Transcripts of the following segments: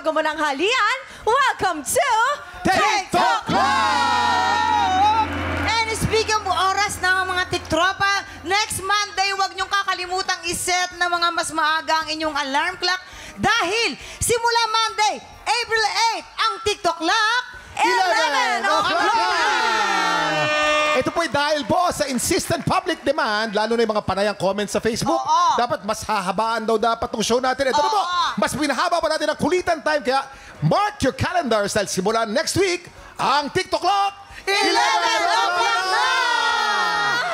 bago mo ng halian, welcome to TikTok Club! And speaking of oras ng mga tiktropa, next Monday, huwag niyong kakalimutang iset na mga mas maaga ang inyong alarm clock dahil simula Monday, April 8, ang TikTok Club, 11 o'clock! Ito po'y dahil po sa insistent public demand, lalo na yung mga panayang comments sa Facebook, dapat mas hahabaan daw dapat ng show natin. Ito na po, mas pinahaba pa natin ang kulitan time, kaya mark your calendars dahil simula next week, ang TikTok Club, 11 o'clock na!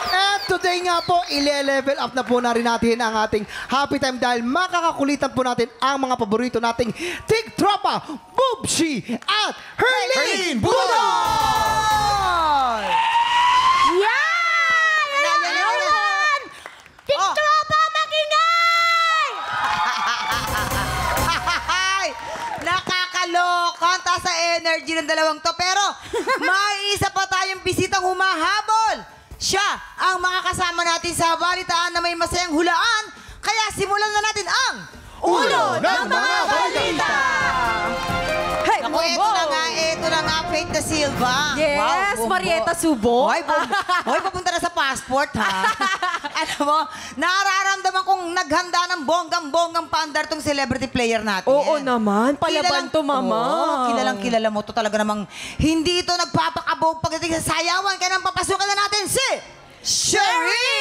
At today nga po, ile-level up na po na rin natin ang ating happy time dahil makakakulitan po natin ang mga paborito nating tiktropa, Boobsy at Herlene Budol! Yan! TikTropa, magingay! Nakakaloka ang taas sa energy ng dalawang to. Pero may isa pa tayong bisitang humahabol. Siya ang makakasama natin sa balitaan na may masayang hulaan. Kaya simulan na natin ang Ulo ng mga balita! Hey, Ako, ito na nga, Faith da Silva. Yes, Wow, Marieta Subo. Hoy, papunta na sa passport, ha? Alam mo, nararamdaman kong naghanda ng bonggang-bonggang paandar tong celebrity player natin. Oo naman, palaban to, mama. Kilalang-kilala mo to talaga namang hindi ito nagpapakabog pagdating sa sayawan. Kaya nang papasukan na natin si Sherry!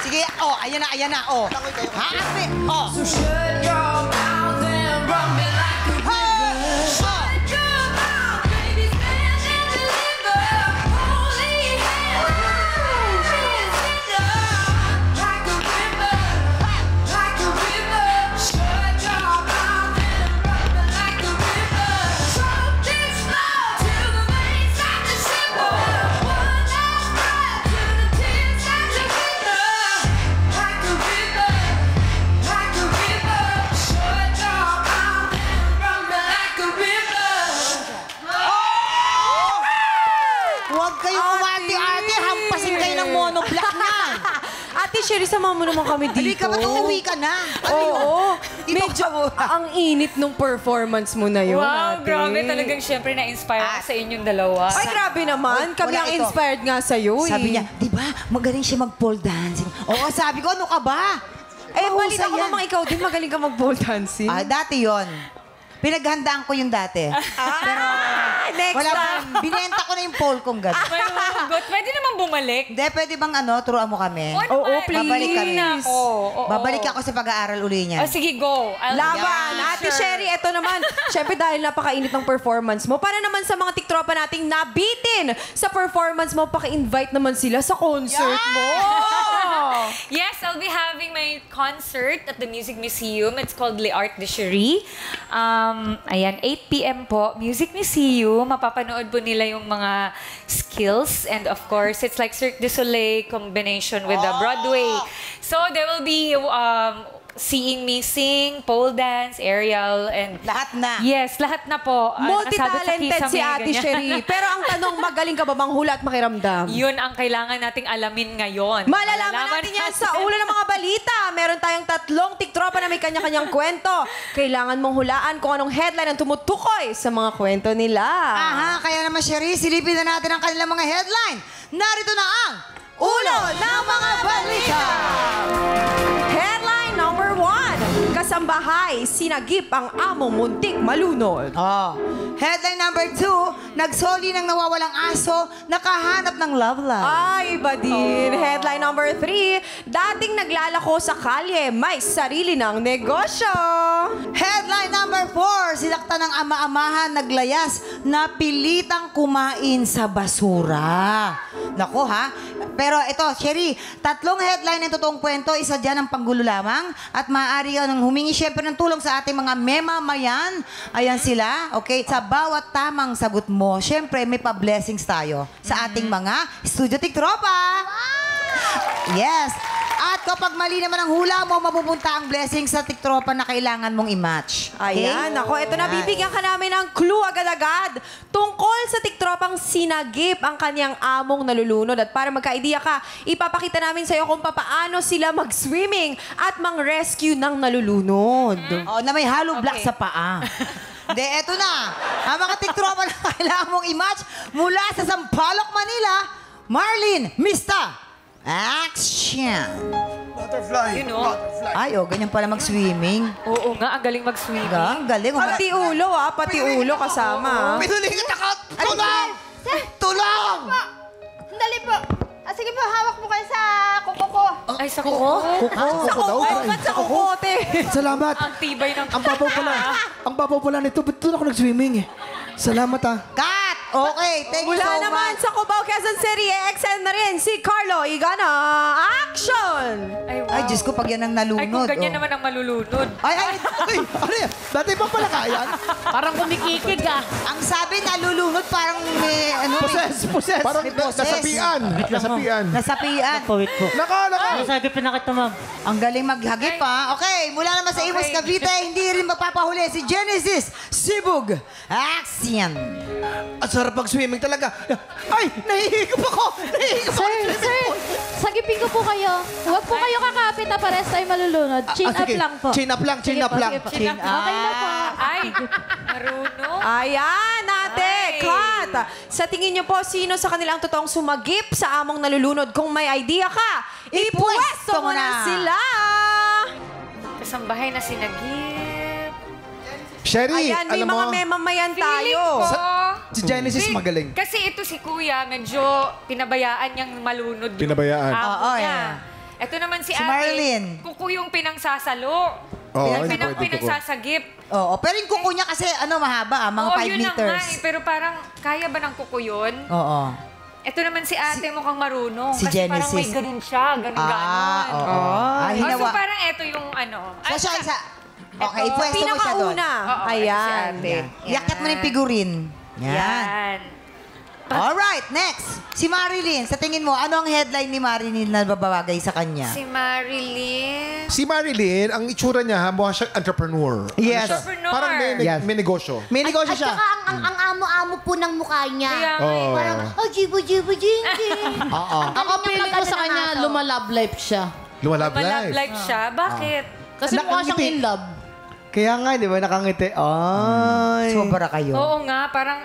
Sige, ayan na, Happy, So shut your mouth and run me like a river. Shut your mouth, baby, stand and deliver. Holy hell, like a river, like a river. Shut your mouth and run me like a river. Drop this flow till the veins start to shiver. One last breath till the tears start to glitter. Like a river, like a river. Shut your mouth and run me like a river. Huwag kayong umati-ati, hampasin kayo ng monoblock na. Ate Sherry, sama mo naman kami dito. Halika, ba't uuwi ka na? Oo. Dito Medyo ka muna. ang init nung performance mo na yun, Wow, ate. grabe. Talagang syempre na-inspire ako sa inyong dalawa. Ay, grabe naman. Kami Wala ang ito. inspired nga sa'yo, eh. Sabi niya, di ba, magaling siya mag-pole dancing. Oo, sabi ko, ano ka ba? Eh, Mahusay balita ko yan. mamang ikaw din, magaling ka mag-pole dancing. Dati yon. Pinaghandaan ko yung dati. Pero, next wala time. binenta ko na yung pole kong gano'n. May hugot. Pwede naman bumalik. Hindi, pwede bang turuan mo kami? Oo, Oo, please. Babalik kami. Ako. Oo. Babalik ako sa pag-aaral uli niya. Oh, sige, go. Laban! Yeah, Ate sure. Sherry, eto naman. Siyempre dahil napakainit ng performance mo, para naman sa mga tiktropa nating nabitin sa performance mo, paki-invite naman sila sa concert mo. Yes, I'll be having my concert at the Music Museum. It's called Les Arts de Cherie. Ayan, 8 p.m. po. Music Museum. Mapapanood po nila yung mga skills. And of course, it's like Cirque du Soleil combination with the Broadway. So there will be seeing me sing, pole dance, aerial, and... Lahat na. Yes, lahat na po. Multi-talented si Ate ganyan. Sherry. Pero ang tanong, magaling ka ba manghula at makiramdam? Yun ang kailangan nating alamin ngayon. Malalaman natin yan sa ulo ng mga balita. Meron tayong 3 tiktropa na may kanya-kanyang kwento. Kailangan mong hulaan kung anong headline ang tumutukoy sa mga kwento nila. Aha, kaya naman, Sherry, silipin na natin ang kanilang mga headline. Narito na ang Ulo ng mga Balita! Headline number 1. Kasambahay, sinagip ang among muntik malunod. Headline number 2, nagsoli ng nawawalang aso, nakahanap ng love life. Ay, iba din. Headline number 3. Dating naglalako sa kalye, may sarili ng negosyo. Headline number 4, sinaktan ng ama-amahan, naglayas, napilitang kumain sa basura. Nako ha. Pero ito, Sherry, 3 headline ng totoong kwento, isa dyan ang panggulo lamang at maaari ka nang humingi syempre ng tulong sa ating mga memamayan. Ayan sila, okay? Sa bawat tamang sagot mo, syempre may pa-blessings tayo sa ating mga Studio Tiktropa. Yes. At kapag mali naman ang hula mo, mapupunta ang blessing sa tiktropa na kailangan mong i-match. Okay? Ayan, ako, ito na, Ayan. bibigyan ka namin ng clue agad-agad tungkol sa tiktropang sinagip ang kanyang among nalulunod. At para magka-idea ka, ipapakita namin sa'yo kung paano sila mag-swimming at mang-rescue ng nalulunod. Oh, na may hollow block sa paa. De, eto na. Ang mga tiktropa na kailangan mong i-match mula sa Sampaloc, Manila, Marlene Mista. Action! You know? Ay, oh, ganyan pala mag-swimming. Oo nga, ang galing mag-swimming. Ang galing. Oh. Pati ulo, pati ulo kasama. Pinulingan ako! Tulong! Tulong! Sandali po. Sige po, hawak po kayo sa kuko ko. Ay, sa kuko? Kuko daw. Ba't sa kukote? Salamat. Ang tibay ng Ang babaw pala. Ang babaw pala nito. Ba't doon ako nag-swimming eh? Salamat ah. Cut! Okay, thank you Mula so naman much. sa Cubao, Quezon City, XN na rin si Carlo Igana. Action! Ay, wow. Ay, Diyos ko, pag yan ang nalunod. Ay, kung ganyan oh. naman ang malulunod. Ay, Ay, ano yan? Dati pa pala kaya? Parang kumikikig ah. ang sabi nalulunod parang may, ano, Poses. Parang May boses. nasapian. Nasapian. nasapian. Pawit po. Naka. Sabi pinakita, ma'am. Ang galing maghagip ha. Okay, mula naman sa Imus Cavite, hindi rin mapapahuli si Genesis Sibug. Action! Ang sarap mag-swimming talaga. Ay, nahihigop ako. Nahihigop ako. Sir, sagipin ko po kayo. Huwag po kayo kakapit na pares tayo malulunod. Chin up sige. lang po. Chin up lang, chin Sige up po, lang. sige po. Chin up. Okay na po. Ay, marunong. Ayan, ate, Ay. cut! Sa tingin niyo po, sino sa kanilang totoong sumagip sa among nalulunod? Kung may idea ka, ipwesto mo na sila! Kasambahay na sinagip. Sherry, Ayan, may alam mga mo, memamayan Feeling tayo. ko, Si Genesis magaling. Kasi ito si Kuya, medyo pinabayaan niyang malunod yung Pinabayaan. amo Oo, niya. yeah. Ito naman si Si ate, Marlene. kuko yung pinangsasalo. Oo, hindi pwede kuko. Pinangsasagip. Oo, pero yung kuko niya kasi ano mahaba, mga Oo, 5 yun na nga meters. eh, pero parang kaya ba ng kuko yun? Oo. Ito naman si ate mukhang marunong. si kasi parang may Genesis. ganun siya, ganun-ganon. Oo. Ah, Oh, so hinawa. parang ito yung ano. So, siya isa. Okay, Ito. ipwesto mo siya doon. Pinakauna. Oo, Ayan. ito si ate. Iakyat mo na yung figurin. Yan. Yan. Alright, next. Si Marilyn, sa tingin mo, ano ang headline ni Marilyn na babagay sa kanya? Si Marilyn. si Marilyn, ang itsura niya, mukha siyang entrepreneur. Yes. Entrepreneur. Parang Yes. may negosyo. May negosyo At siya. saka ang amo-amo po ng mukha niya. Kaya nga eh. Parang, oh, jibo-jibo-jinky. Oo. Ako feeling ko sa kanya, lumalove life siya. Lumalab Malove life. life siya. Bakit? Kasi mukha siyang Nakangiti. in love. Kaya nga, di ba, nakangiti. Ay. Sobra kayo. Oo nga, parang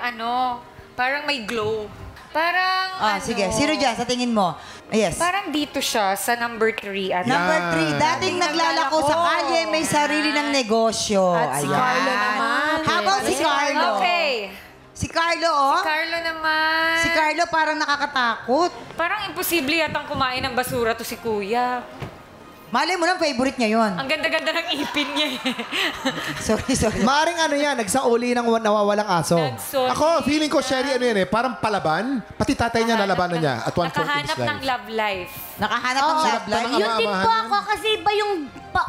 parang may glow. Parang Sige. Sino dyan sa tingin mo? Yes. Parang dito siya sa number 3. Number 3, dating naglalako sa kalye, may sarili ng negosyo. At si Ayan. Carlo naman. How about si Carlo? Okay. Si Carlo, oh. Carlo naman. Si Carlo parang nakakatakot. Parang imposible yatang kumain ng basura to si Kuya. Malay mo lang, favorite niya yun. Ang ganda-ganda ng ipin niya eh. Sorry. Maring ano yan, nagsauli ng nawawalang aso. Nagsorry. Ako, feeling ko, Sherry, ano yan eh, parang palaban. Pati tatay niya nalabanan niya at one point in his Nakahanap ng life. love life. Nakahanap ng love life. Tama. Yun din po Amahan ako kasi iba yung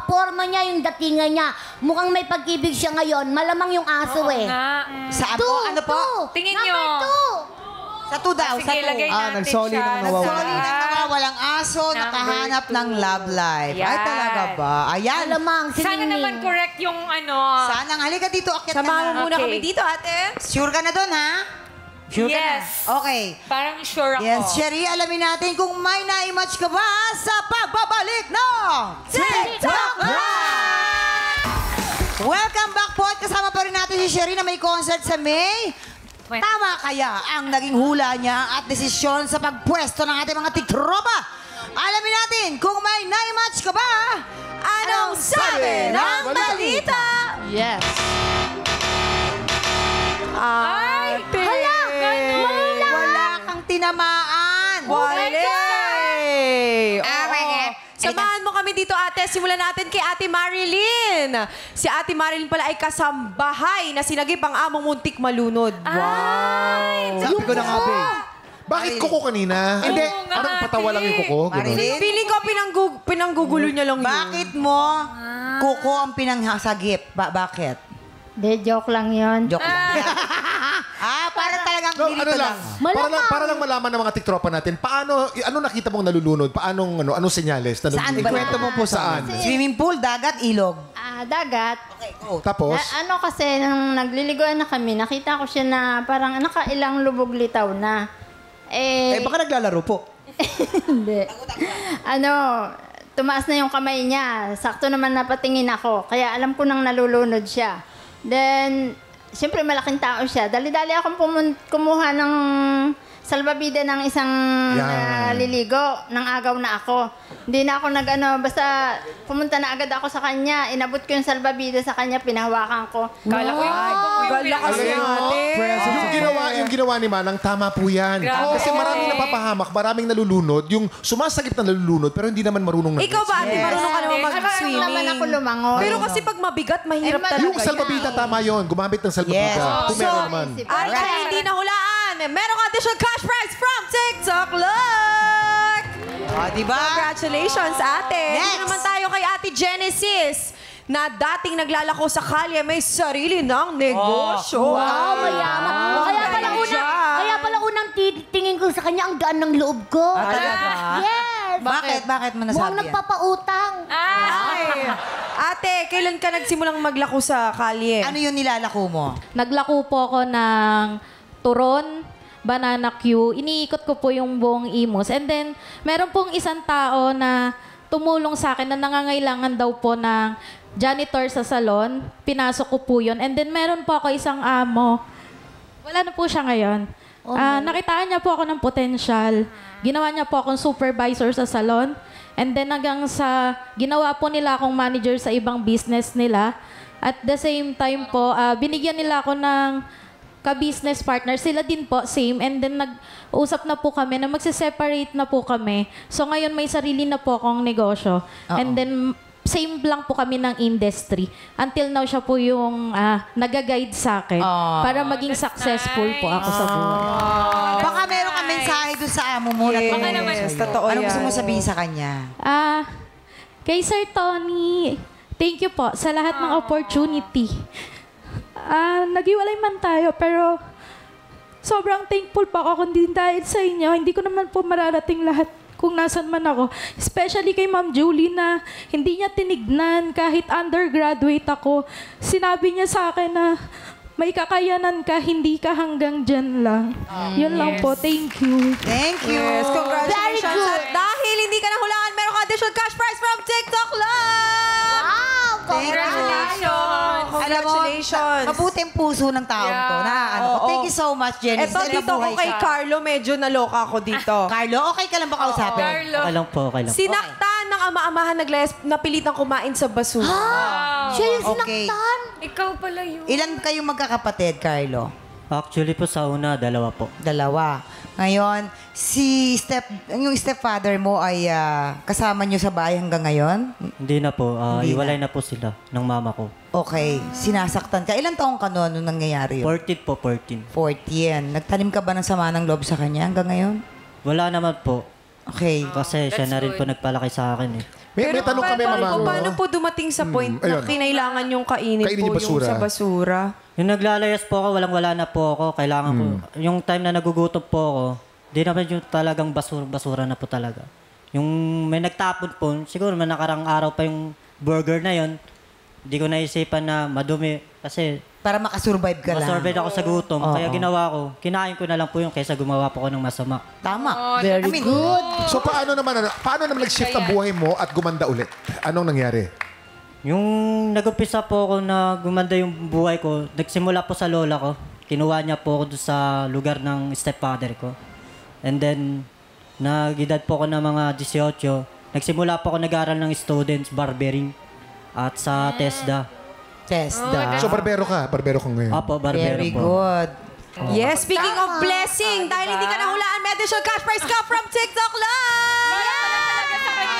forma niya, yung datingan niya. Mukhang may pag-ibig siya ngayon. Malamang yung aso Oo eh. nga. Saan po? Ano po? Tingin Number niyo. 2. Sa 2 daw. Sa 2. Sige, lagay natin nagsoli siya. ng nawawalan. Sorry sa- nang nawawalang aso, Number nakahanap ng 2. love life. Ay, Yan. talaga ba? Ayan. Malamang si Sana Ningning. naman correct yung Sana nga. Halika dito, akyat ka Samahan mo na. muna Okay. kami dito, ate. Sure ka na doon, ha? Sure ka na? Yes. Okay. Parang sure ako. Yes, Sherry, alamin natin kung may na-match ka ba sa pagbabalik ng TikTok Live! Welcome back po at kasama pa rin natin si Sherry na may concert sa May. Tama kaya ang naging hula niya at desisyon sa pagpwesto ng ating mga tiktropa? Alamin natin kung may na-match ka ba? Anong sabi ng balita? Yes. Ate. Hala! Wala kang tinamaan. Wale! Oh my God. Samahan mo kami dito, ate. Simulan natin kay Ate Marilyn. Si Ate Marilyn pala ay kasambahay na sinagip ang among muntik malunod. Wow! Sabi ko na nga, be. Bakit kuko kanina? Hindi. Oo nga, Parang patawa lang yung ate. kuko. ganun. Marilyn? Feeling ko pinanggugulo niya lang yun. Bakit mo kuko ang pinanghasagip? Bakit? De, joke lang yun. Joke lang. Parang talagang No, ano lang, para lang malaman ng mga tiktropa natin, ano nakita mong nalulunod? Anong senyales na Saan ba? nalulunod? Ikwento mo po Saan? Swimming pool, dagat, ilog. Dagat. Okay, go. Tapos? Ano kasi, nung nagliliguan na kami, nakita ko siya na parang nakailang lubog litaw na. Baka naglalaro po. Hindi. Tumaas na yung kamay niya. Sakto naman napatingin ako. Kaya alam ko nang nalulunod siya. Then, siyempre malaking tao siya. Dali-dali akong kumuha ng salbabida ng isang liligo. Nang agaw na ako. Hindi na ako basta pumunta na agad ako sa kanya. Inabot ko yung salbabida sa kanya, pinahawakan ko. Kala ko yung Lakas Yung ginawa ni Manang, tama po yan. Kasi maraming napapahamak, maraming nalulunod. Yung sumasagip na nalulunod, pero hindi naman marunong Ikaw ba, ate, marunong ka naman Naman mag-swimming? ako lumangoy. Pero kasi pag mabigat, mahirap talaga. Yung salbabida, tama yun. Gumamit ng salbabida. Kung meron naman. At dahil hindi nahulaan, merong additional cash prize from TikTok Luck! Diba? Congratulations, ate. Next. Dito naman tayo kay Ate Genesis na dating naglalako sa kalye, may sarili ng negosyo. Wow, mayaman. Kaya pala unang tingin ko sa kanya, ang gaan ng loob ko. Talaga? Yes. Bakit mo nasabi Mukhang yan? nagpapautang. Ay. Ate, kailan ka nagsimulang maglako sa kalye? Ano yung nilalako mo? Naglako po ako ng turon, banana Q. Iniikot ko po yung buong Imus. And then, meron pong isang tao na tumulong sa akin na nangangailangan daw po ng janitor sa salon. Pinasok ko po yun. And then, meron po ako isang amo. Wala na po siya ngayon. Nakitaan niya po ako ng potential. Ginawa niya po akong supervisor sa salon. And then hanggang sa ginawa po nila akong manager sa ibang business nila. At the same time po, binigyan nila ako ng ka-business partner. Sila din po, same. And then nag-usap na po kami na magsiseparate na po kami. So ngayon may sarili na po akong negosyo. And then same lang po kami ng industry. Until now siya po yung nag-guide sa akin para maging successful po ako sa buhay. Baka meron ka mensahe doon sa amo mo na Yes, tumulong sa'yo. totoo Ano yan. gusto mo sabihin sa kanya? Kay Sir Tony, thank you po sa lahat ng opportunity. Naghiwalay man tayo, pero sobrang thankful pa ako kundi dahil sa inyo. Hindi ko naman po mararating lahat kung nasan man ako. Especially kay Ma'am Julie na hindi niya tinignan kahit undergraduate ako. Sinabi niya sa akin na may kakayanan ka, hindi ka hanggang dyan lang. Yun lang po. Thank you. Thank you. Yes, congratulations. Very good. At dahil hindi ka nahulaan, meron ka additional cash prize from TikTok Luck! Wow! Congratulations! Congratulations! Mabuting puso ng taong to. Na, Thank you so much, Jenny. Eto, dito ko kay Carlo, medyo naloka ako dito. Carlo, okay ka lang ba kausapin? Carlo. Okay lang po, okay lang. Sinaktan ng ama-amahan napilitang kumain sa basura. Siya yung Okay. sinaktan. Ikaw pala yun. Ilan kayong magkakapatid, Carlo? Actually po sa una, 2 po. 2. Ngayon, yung stepfather mo ay kasama nyo sa bahay hanggang ngayon? Hindi na po, Hindi iwalay na po sila ng mama ko. Okay. Sinasaktan ka. Ilan taong ka noon nung nangyayari yun? 14 po, 14. 14. Nagtanim ka ba ng sama ng loob sa kanya hanggang ngayon? Wala naman po. Okay. Kasi siya na rin po nagpalaki sa akin eh. May tanong kami, mama. Paano po dumating sa point na ayun. kinailangan yung kainin Kainin po yung basura. yung sa basura? Yung naglalayas po ako, walang-wala na po ako. Kailangan ko, yung time na nagugutom po ako, di naman yung talagang basura na po talaga. Yung may nagtapon po, siguro may nakarang araw pa yung burger na yon. Hindi ko naisipan na madumi kasi Para makasurvive ka lang. masorbet ako sa gutom. Kaya ginawa ko, kinain ko na lang po yung kaysa gumawa po ako ng masama. Tama. Very good. So paano naman nag-shift ang buhay mo at gumanda ulit? Anong nangyari? Yung nag-umpisa po ako na gumanda yung buhay ko, nagsimula po sa lola ko. Kinuha niya po ako doon sa lugar ng stepfather ko. And then, nag-edad po ako ng mga 18. Nagsimula po ako nag-aaral ng students, barbering. At sa TESDA. TESDA. So barbero ka ngayon. Opo, barbero Very po. good. Yes, speaking of blessing, dahil hindi ka nahulaan, may additional cash prize ka from TikTok Live!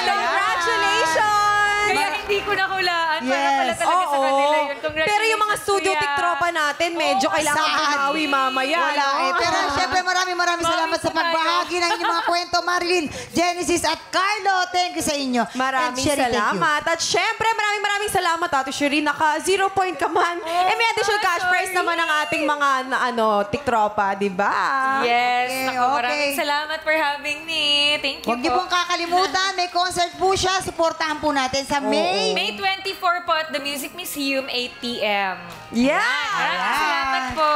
Congratulations! Kaya hindi ko nahulaan. Para Yes. pala talaga sa kanila yun. Congratulations, Pero yung mga studio Kuya. tiktropa natin, medyo kailangan Saan? bumawi mamaya. Wala no? eh. Pero syempre maraming salamat sa pagbahagi ng inyong mga kwento, Marilyn, Genesis at Carlo. Thank you sa inyo. Maraming And Sherry, thank you. salamat. At syempre, maraming salamat, Ate Shuri. Naka 0 point ka man. May additional cash prize naman ang ating mga tiktropa, di ba? Yes. Okay, Naku, okay. maraming salamat for having me. Thank you Huwag niyo po. pong kakalimutan, may concert po siya. Suportahan po natin sa May. May 24 po at the Music Museum, 8 p.m. Yeah! Maraming salamat po.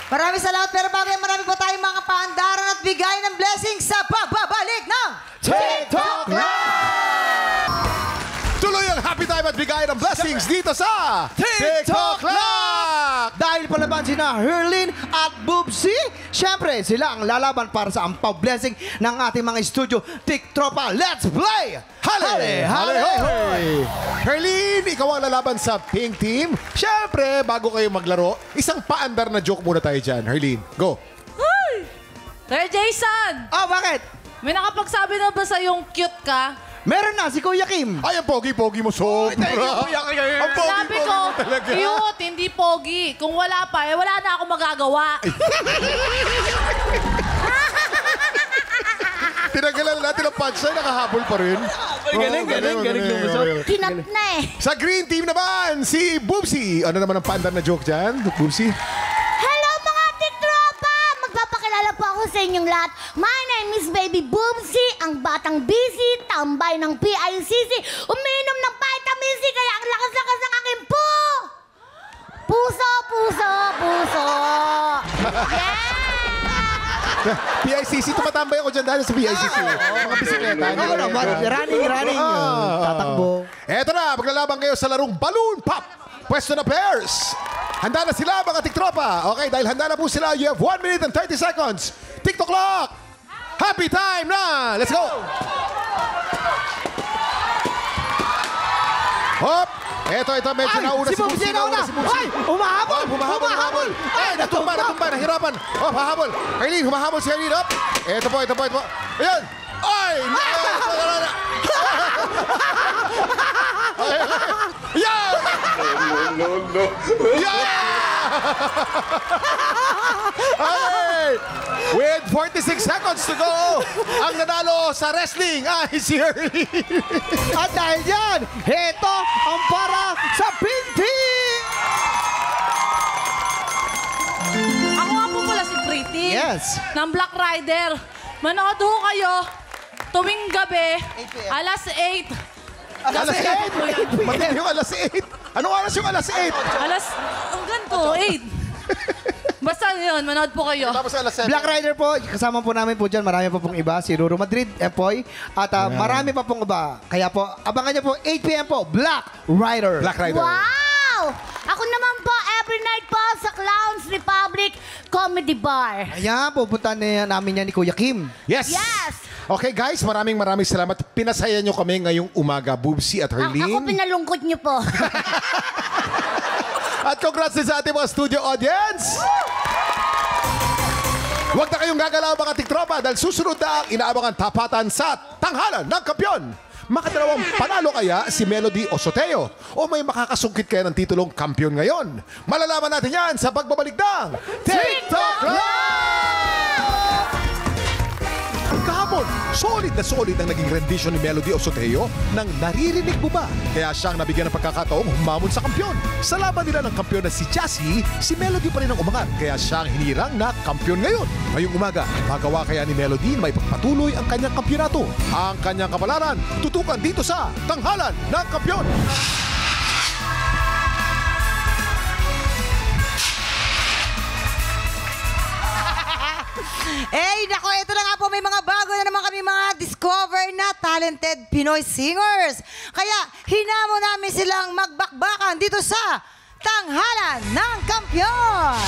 Maraming salamat. Pero bago yan, marami po tayong mga paandaran at bigay ng blessings sa pagbabalik ng TikTok Live! Tuloy ang happy time at bigay ng blessings dito sa TikTok Live! Dahil palaban sina Herlin at Boobsy, syempre sila ang lalaban para sa ampaw blessing ng ating mga studio Tiktropa. Let's play! Hale! Hale! Hoy! Herlin, ikaw ang lalaban sa pink team. Siyempre, bago kayo maglaro, isang paandar na joke muna tayo dyan. Herlin, go! Sir Jason, Ah, bakit? may nakapagsabi na ba sa yung cute ka? Meron na si Kuya Kim. Ay, ang pogi-pogi mo sobra. Ang Sabi ko, mo talaga. cute, hindi pogi. Kung wala pa, wala na ako magagawa. Tinagalan natin ang punchline, nakahabol pa rin. Galing lumusot. Kinat na eh. Sa green team naman, si Boobsy. Ano naman ang paandar na joke dyan, Boobsy? Hello mga tiktropa! Magpapakilala po ako sa inyong lahat. My name is Baby Boobsy, ang batang busy, tambay ng PICC, umiinom ng vitamin C, kaya ang lakas-lakas ng aking puso, puso. PICC, tumatambay ako dyan dahil sa PICC. Mga bisikleta. Oo naman, running. Tatakbo. Eto na, maglalaban kayo sa larong Balloon Pop. Pwesto na pairs. Handa na sila, mga tiktropa. Okay, dahil handa na po sila, you have 1 minute and 30 seconds. TikTok clock. Happy time na. Let's go. Hop. Eto, medyo nauna si Boobsy. nauna. Ay, humahabol. Ay, natumba, nahirapan. Oh, hahabol. Arlene, humahabol si Arlene. Hop. Ito po. Ayan. Ay! Yeah! No. Yeah! Hey! With 46 seconds to go, ang nanalo sa wrestling ay si Arlene. At dahil dyan, heto ang para sa pink team! Ako nga po pala si Pretty. Yes. Ng Black Rider. Manood ho kayo tuwing gabi, alas 8. Alas 8? Matindi yung alas 8. Anong oras yung alas 8? Ang ganito, 8. Basta yun, manood po kayo. Tapos alas 7. Black Rider po, kasama po namin po dyan. Marami pa pong iba. Si Ruro Madrid, Empoy. At marami pa pong iba. Kaya po, abangan niyo po, 8 p.m. po, Black Rider. Black Rider. Wow! Ako naman po, every night po sa Clowns Republic Comedy Bar. Ayan, pupunta na namin yan ni Kuya Kim. Yes! Okay guys, maraming salamat. Pinasaya nyo kami ngayong umaga, Boobsy at Ako Herlene. pinalungkot niyo po. At congrats din sa ating mga studio audience! Huwag na kayong gagalaw mga tiktropa dahil susunod na ang inaabangan tapatan sa tanghalan ng kampyon. Makadalawang panalo kaya si Melody o Soteo o may makakasungkit kaya ng titulong kampyon ngayon? Malalaman natin yan sa pagbabalik ng TikTok Live! Kahapon, solid ang naging rendition ni Melody o Soteo nang naririnig mo ba? Kaya siyang nabigyan ng pagkakataong humamon sa kampyon. Sa laban nila ng kampyon na si Jassy, si Melody pa rin ang umangat. Kaya siyang hinirang na kampyon ngayon. Ngayong umaga, magawa kaya ni Melody na maipagpatuloy ang kanyang kampyonato. Ang kanyang kapalaran, tutukan dito sa Tanghalan ng Kampyon. Nako, ito na nga po, may mga bago na naman kami mga discover na talented Pinoy singers. Kaya, hinamo namin silang magbakbakan dito sa Tanghalan ng Kampyon.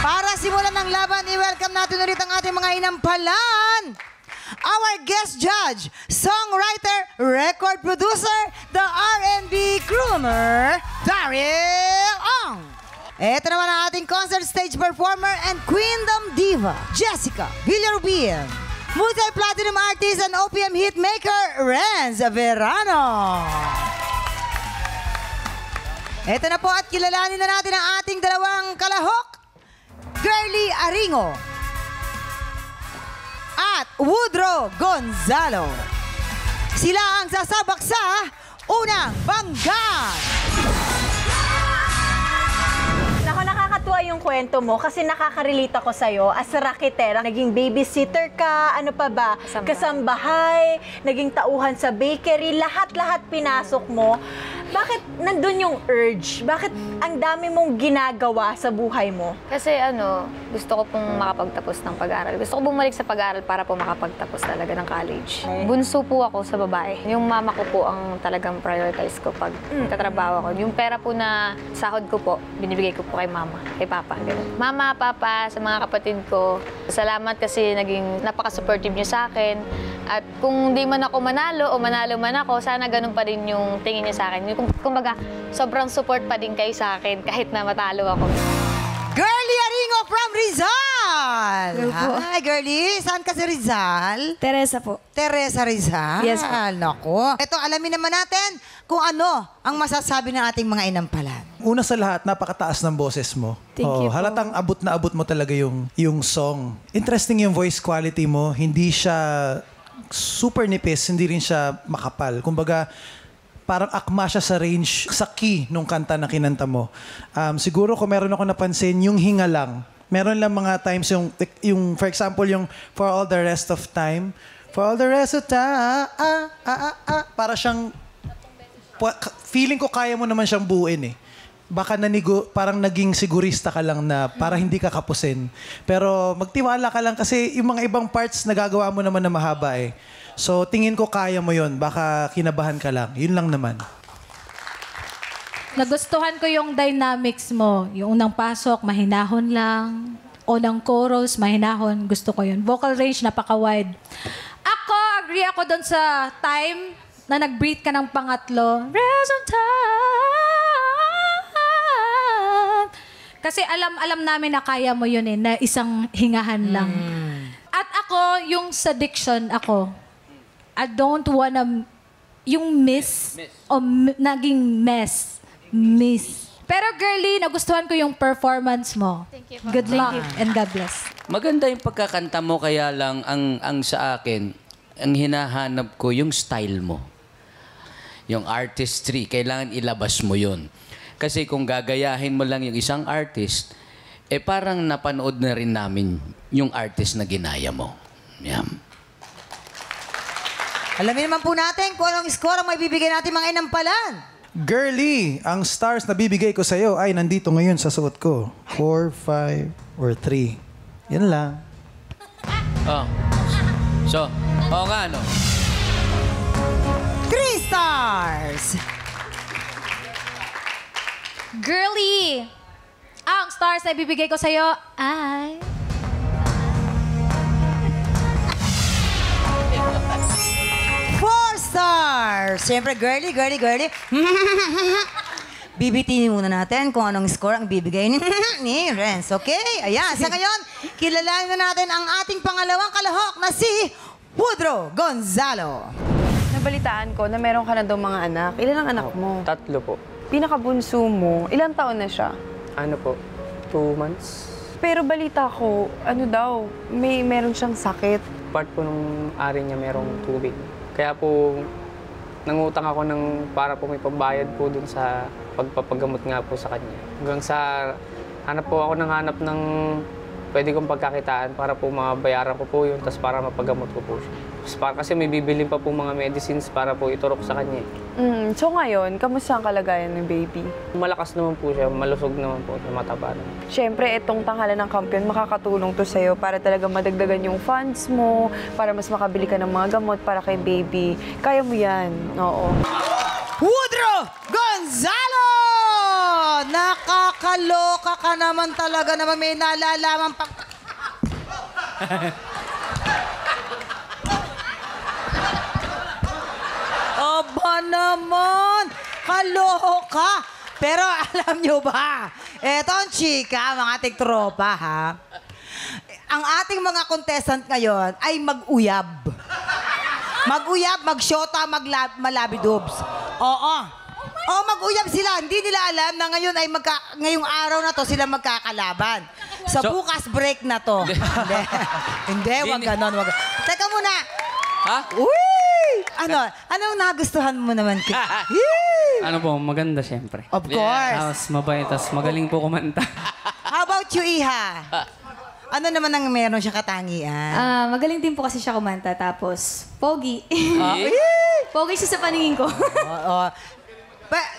Para simulan ng laban, i-welcome natin ulit ang ating mga inampalan. Our guest judge, songwriter, record producer, the R&B crooner, Daryl Ong. Ito naman ang ating concert stage performer and Queendom Diva, Jessica Villarubin. multi-platinum artist and OPM hitmaker, Renz Verano. Ito na po at kilalanin na natin ang ating dalawang kalahok, Girly Aringo at Woodrow Gonzalo. Sila ang sasabak sa unang banggan. Nako, nakakatuwa yung kwento mo kasi nakaka-relate ako sa'yo as a raketera. Naging babysitter ka, ano pa ba? Kasambahay, naging tauhan sa bakery, lahat-lahat pinasok mo. Bakit nandun yung urge? Bakit ang dami mong ginagawa sa buhay mo? Kasi gusto ko pong makapagtapos ng pag-aaral. Gusto ko bumalik sa pag-aaral para po makapagtapos talaga ng college. Bunso po ako sa babae. Yung mama ko po ang talagang prioritize ko pag katrabaho ako. Yung pera po na sahod ko po, binibigay ko po kay mama, kay papa. Ganun. Mama, papa, sa mga kapatid ko, salamat kasi naging napaka-supportive niyo sa akin. At kung di man ako manalo o manalo man ako, sana ganun pa rin yung tingin niya sa akin. Kumbaga, sobrang support pa din kayo sa akin kahit na matalo ako. Girly Aringo from Rizal! Hi, Girly. Saan ka si Rizal? Teresa po. Teresa Rizal? Yes po. Nako. Ito, alamin naman natin kung ano ang masasabi ng ating mga inampalan. Una sa lahat, napakataas ng boses mo. Thank you po. Halatang abot na abot mo talaga yung song. Interesting yung voice quality mo. Hindi siya super nipis, hindi rin siya makapal. Kumbaga, parang akma siya sa range, sa key nung kanta na kinanta mo. Siguro kung meron ako napansin, yung hinga lang. Meron lang mga times yung for example, yung For All the Rest of Time. For all the rest of time, para siyang, feeling ko kaya mo naman siyang buuin eh. Baka parang naging sigurista ka lang na para hindi ka kapusin. Pero magtiwala ka lang kasi yung mga ibang parts nagagawa mo naman na mahaba eh. So tingin ko kaya mo yun. Baka kinabahan ka lang. Yun lang naman. Nagustuhan ko yung dynamics mo. Yung unang pasok, mahinahon lang. Unang chorus, mahinahon. Gusto ko yun. Vocal range, napaka-wide. Ako, agree ako doon sa time na nag-breathe ka ng pangatlo. Rest of time. Kasi alam namin na kaya mo yun eh, na isang hingahan lang. At ako, yung sa diction ako, I don't wanna, yung miss. O naging mess. Miss. Pero girly, nagustuhan ko yung performance mo. Good luck and God bless. Maganda yung pagkakanta mo, kaya lang ang sa akin, ang hinahanap ko yung style mo. Yung artistry, kailangan ilabas mo yun. Kasi kung gagayahin mo lang yung isang artist, parang napanood na rin namin yung artist na ginaya mo. Yan. Alamin naman po natin kung anong score ang may bibigyan natin mga inampalan. Girly, ang stars na bibigay ko sa'yo ay nandito ngayon sa suot ko. 4, 5, or 3. Yan lang. So, nga, no? 3 stars! Girly, ang stars na ibibigay ko sa'yo ay... 4 stars! Siyempre, girly. Bibitinin muna natin kung anong score ang bibigay ni Renz. Okay? Ayan. Sa ngayon, kilalanin na natin ang ating pangalawang kalahok na si Woodrow Gonzalo. Nabalitaan ko na meron ka na daw mga anak. Ilan ang anak mo? 3 po. Pinakabunso mo, ilang taon na siya? Ano po? 2 months. Pero balita ko, meron siyang sakit. Part po nung ari niya merong tubig. Kaya po, nangutang ako para po may pambayad po dun sa pagpapagamot nga po sa kanya. Hanggang sa hanap po ako ng pwede kong pagkakitaan para po mabayaran ko po yun, tapos para mapagamot ko po siya. Kasi may bibilin pa po mga medicines para po iturok sa kanya. So ngayon, kamusta ang kalagayan ng baby? Malakas naman po siya, malusog naman po, mataba naman. Siyempre, itong tanghalan ng kampiyon, makakatulong to sa'yo para talaga madagdagan yung funds mo, para mas makabili ka ng mga gamot para kay baby. Kaya mo yan, oo. Woodrow Gonzalo! Nakakaloka ka naman talaga naman may nalalaman pang... Aba naman! Kaloka! Pero alam nyo ba, eto ang chika, mga tiktropa, ha? ang ating mga contestant ngayon ay mag-uyab. Mag-uyab, mag-shota, malabidobs. Oo. Oo, mag-uyab sila. Hindi nila alam na ngayon ay ngayong araw na to sila magkakalaban. Sa So- bukas break na to. Hindi, wag ganon. Wag. Teka muna. Ha? Uy! Anong nagustuhan mo naman? Ano po, maganda siyempre. Of course. Tapos mabait, tapos magaling po kumanta. How about you, Iha? Ano naman ang meron siya katangian? Magaling din po kasi siya kumanta. Tapos, pogi. Eh? Pogi siya sa paningin ko. Oo.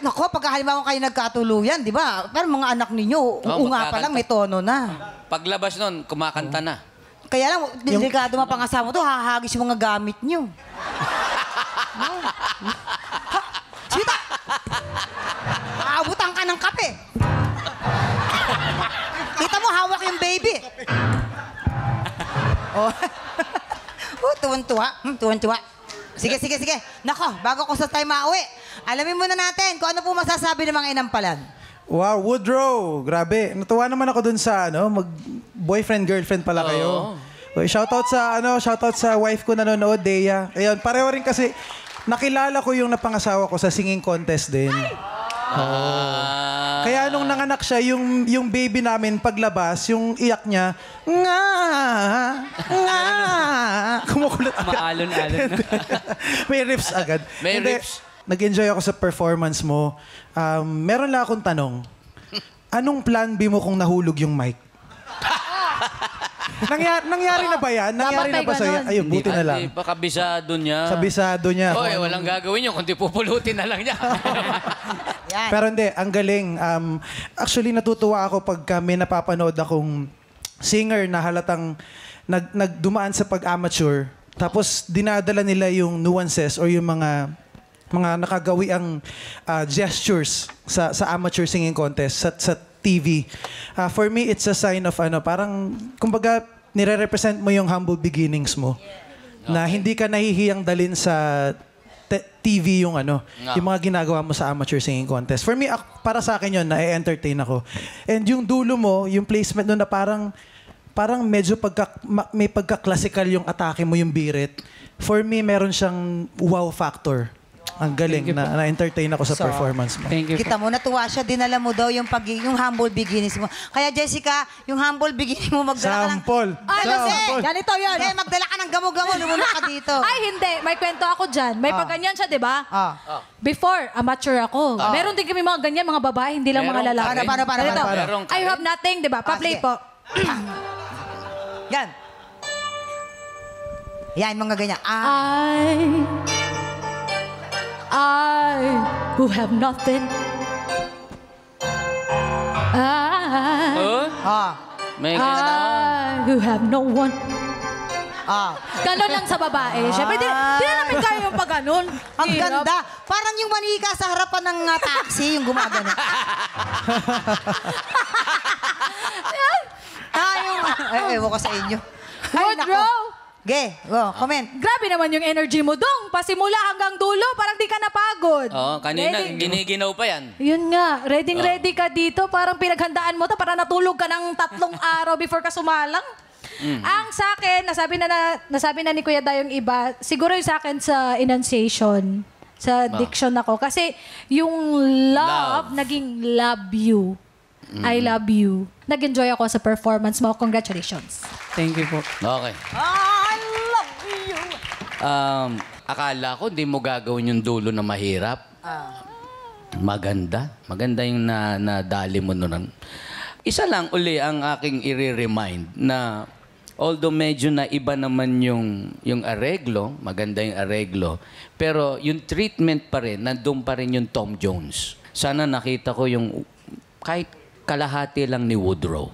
Nako, pagka halimbawa kayo nagkatuluyan, di ba? Pero mga anak ninyo, nga pa lang, may tono na. Paglabas nun, kumakanta na. Kaya lang, delikado mapangasama to, hahagis yung mga gamit nyo. Sita! Aabutan ka ng kape. Kita mo, hawak yung baby. Oh, tuwan-tuwa. Tuwan-tuwa. Sige. Nako, bago ko sa tayo mauwi, alamin muna natin kung ano po masasabi ng mga inampalan. Wow, Woodrow. Grabe. Natuwa naman ako dun sa boyfriend, girlfriend pala kayo. Okay, shoutout sa wife ko nanonood, Dea. Ayun, pareho rin kasi nakilala ko yung napangasawa ko sa singing contest din. Kaya nung nanganak siya, yung baby namin paglabas, yung iyak niya, nga. Kumukulit agad. Maalon-alon. May riffs agad. May riffs. Nag-enjoy ako sa performance mo. Meron lang akong tanong. Anong plan B mo kung nahulog yung mic? Nangyari na ba yan? Nangyari na ba sa'yo? Ayun, buti na lang. Baka bisado niya. Sa bisado niya. Oy, walang gagawin yun, kundi pupulutin na lang niya. Pero hindi, ang galing. Actually, natutuwa ako pag may napapanood akong singer na halatang nagdumaan sa pag-amateur. Tapos dinadala nila yung nuances or yung mga nakagawi ang gestures sa amateur singing contest sa TV. For me, it's a sign of parang, kumbaga, nire-represent mo yung humble beginnings mo. Na hindi ka nahihiyang dalin sa TV yung yung mga ginagawa mo sa amateur singing contest. For me, para sa akin yun, na-entertain ako. And yung dulo mo, yung placement nun na parang medyo may pagka-classical yung atake mo, yung birit. For me, meron siyang wow factor. Ang galing na-entertain ako sa performance mo. Kita mo, natuwa siya, dinala mo daw yung humble beginnings mo. Kaya Jessica, yung humble beginning mo, magdala ka ng... Sample. Ganito yan. Kaya magdala ka ng gamo-gamo, lumunok ka dito. Ay, hindi. May kwento ako dyan. May pagganyan siya, di ba? Before, amateur ako. Meron din kami mga ganyan, mga babae, hindi lang mga lalaki. Paano? Ganito. I have nothing, di ba? Pa-play po. Yan. Yan, mga ganyan. I who have nothing. May I who have no one. Ganon lang sa babae. Siyempre, di na namin kaya yung pag ganon. Ang ganda. Parang yung manika sa harapan ng taxi, yung gumagano. Ewan ko sa inyo. Woodrow! Comment. Grabe naman yung energy mo, Dong. Pasimula hanggang dulo, parang di ka napagod. Kanina, giniginaw pa yan. Yun nga, ready ka dito. Parang pinaghandaan mo to para natulog ka ng 3 araw before ka sumalang. Ang sa akin, nasabi na ni Kuya Dayong iba, siguro yung sa akin sa enunciation, sa diction ako. Kasi yung love. Naging love you. I love you. Nag-enjoy ako sa performance mo. Congratulations. Thank you po. Okay. I love you. Akala ko hindi mo gagawin yung dulo na mahirap. Maganda. Maganda yung nadali mo nun. Isa lang uli ang aking i-remind na although medyo na iba naman yung areglo, maganda yung areglo, pero yung treatment pa rin, nandun pa rin yung Tom Jones. Sana nakita ko yung kahit kalahati lang ni Woodrow.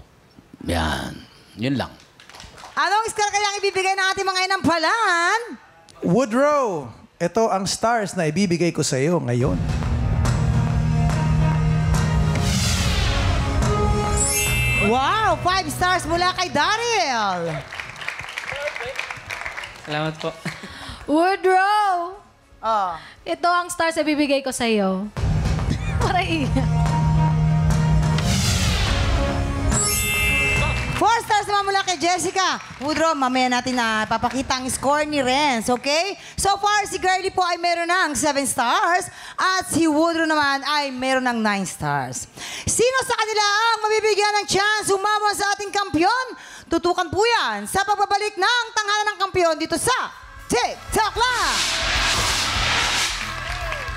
Yan. Yun lang. Anong score kaya ang ibibigay ng ating mga inampalan? Woodrow, ito ang stars na ibibigay ko sa iyo ngayon. Wow! 5 stars mula kay Daryl. Salamat po. Woodrow! Ito ang stars na ibibigay ko sa iyo. Para iyan. 4 stars naman mula kay Jessica. Woodrow, mamaya natin na papakita ang score ni Renz, okay? So far, si Girlie po ay meron ng 7 stars at si Woodrow naman ay meron ng 9 stars. Sino sa kanila ang mabibigyan ng chance umamon sa ating kampyon? Tutukan po yan sa pagbabalik ng tanghalan ng kampyon dito sa TikTok lang!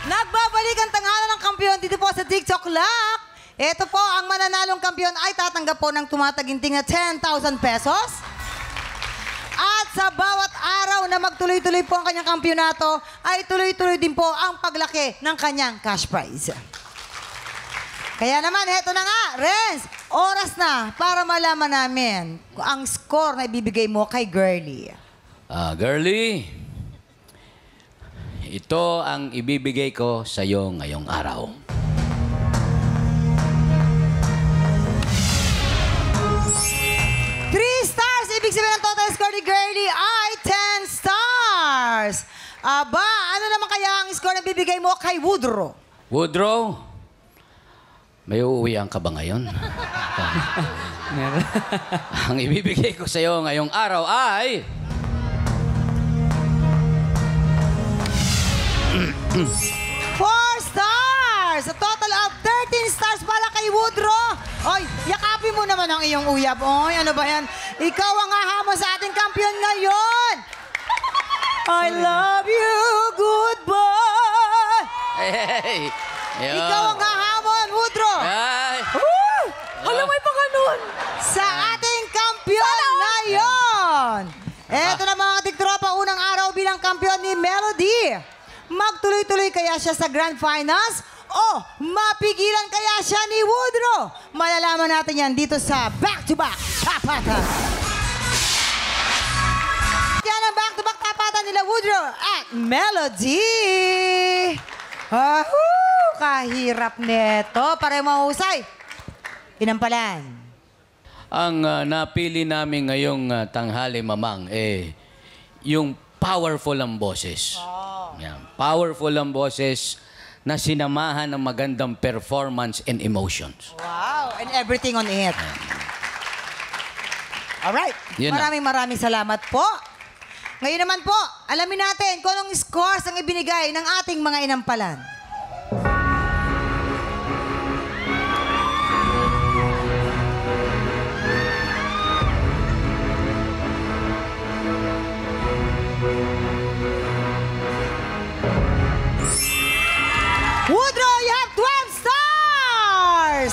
Nagbabalik ang tanghalan ng kampyon dito po sa TikTok lang. Ito po, ang mananalong kampyon ay tatanggap po ng tumataginting na 10,000 pesos. At sa bawat araw na magtuloy-tuloy po ang kanyang kampyonato, ay tuloy-tuloy din po ang paglaki ng kanyang cash prize. Kaya naman, heto na nga, Renz, oras na para malaman namin ang score na ibibigay mo kay Girlie. Girlie, ito ang ibibigay ko sa iyo ngayong araw. 3 stars! Ibig sabihin ng total score ni Girlie ay 10 stars! Aba, ano naman kaya ang score na bibigay mo kay Woodrow? Woodrow, may uuwian ka ba ngayon? Ang ibibigay ko sa iyo ngayong araw ay... 4 stars! A total of 13 stars para kay Woodrow. Oy, yakapin mo naman ang iyong uyab. Oy, ano ba yan? Ikaw ang hahamo sa ating kampiyon ngayon. I love you, goodbye. Hey! Ikaw ang hahamon, Woodrow. Ay! Alam mo pa ganun. Sa ating kampiyon ngayon. Eto na mga tiktropa, unang araw bilang kampiyon ni Melody. Magtuloy-tuloy kaya siya sa Grand Finals? O mapigilan kaya siya ni Woodrow? Malalaman natin yan dito sa Back-to-Back Tapatan. Yan ang Back-to-Back Tapatan nila Woodrow at Melody. Kahirap neto. Pareho mahusay. Pinampalan. Ang napili namin ngayong tanghali, Mamang, yung powerful ang boses. Yan. Powerful ang boses na sinamahan ng magandang performance and emotions. Wow, and everything on it. Alright, Yun na. maraming salamat po. Ngayon naman po, alamin natin kung anong scores ang ibinigay ng ating mga inampalan. Woodrow, you have 12 stars!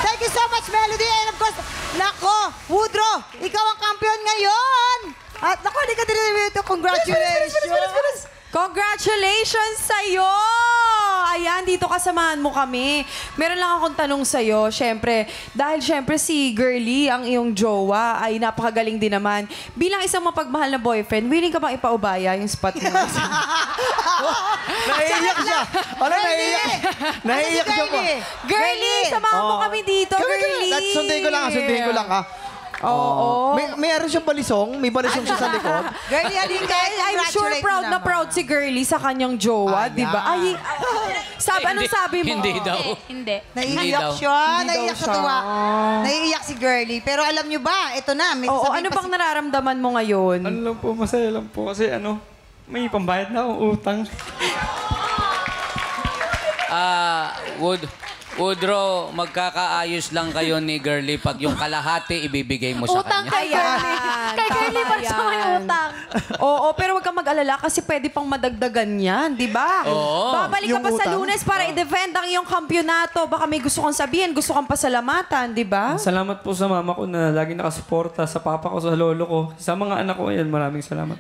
Thank you so much, Melody. And of course, nako, Woodrow, ikaw ang kampiyon ngayon. At nako, hindi ka dito. Congratulations! Congratulations sa'yo! Ayan, dito kasamahan mo kami. Meron lang akong tanong sa'yo. Siyempre, dahil siyempre si Girlie, ang iyong jowa, ay napakagaling din naman. Bilang isang mapagmahal na boyfriend, willing ka bang ipaubaya yung spot mo? Naiiyak siya. Ano, naiiyak? Naiiyak siya po. Girlie, samahan mo kami dito, Girlie. Sundin ko lang ha. Oo. Meron siyang balisong. May balisong siya sa likod. Girlie, I'm sure proud na proud si Girlie sa kanyang jowa, di ba? Ay, anong sabi mo? Hindi daw. Hindi. Naiiyak siya. Naiiyak sa tuwa. Naiiyak si Girlie. Pero alam nyo ba, ito na. Oo, ano bang nararamdaman mo ngayon? Ano lang po, masaya lang po. Kasi may pambayad na akong utang. Woodrow, magkakaayos lang kayo ni Girlie pag yung kalahati ibibigay mo sa Utang kanya. kay Girlie. Kay Girlie pa siya may utang. Oo, pero huwag kang mag-alala kasi pwede pang madagdagan yan, di ba? Oo. Babalik ka pa sa Lunes para i-defend ang iyong kampyonato. Baka may gusto kang sabihin, gusto kang pasalamatan, di ba? Salamat po sa mama ko na lagi nakasuporta, sa papa ko, sa lolo ko. Sa mga anak ko, yan, maraming salamat.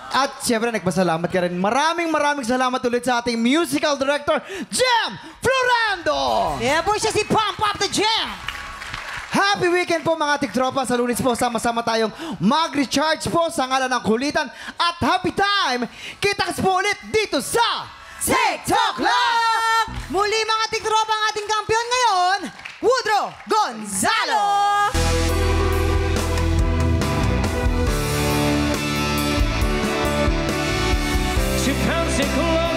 At siyempre, nagpasalamat ka rin. Maraming salamat ulit sa ating musical director, Jam Florando! Yeah po, siya si Pump Up the Jam! Happy weekend po mga tiktropa. Sa Lunes po, sama-sama tayong mag-recharge po sa ngalan ng kulitan. At happy time! Kita-kits po ulit dito sa TikTok Lang! Muli mga tiktropa ang ating kampiyon ngayon, Woodrow Gonzalo! She comes in close.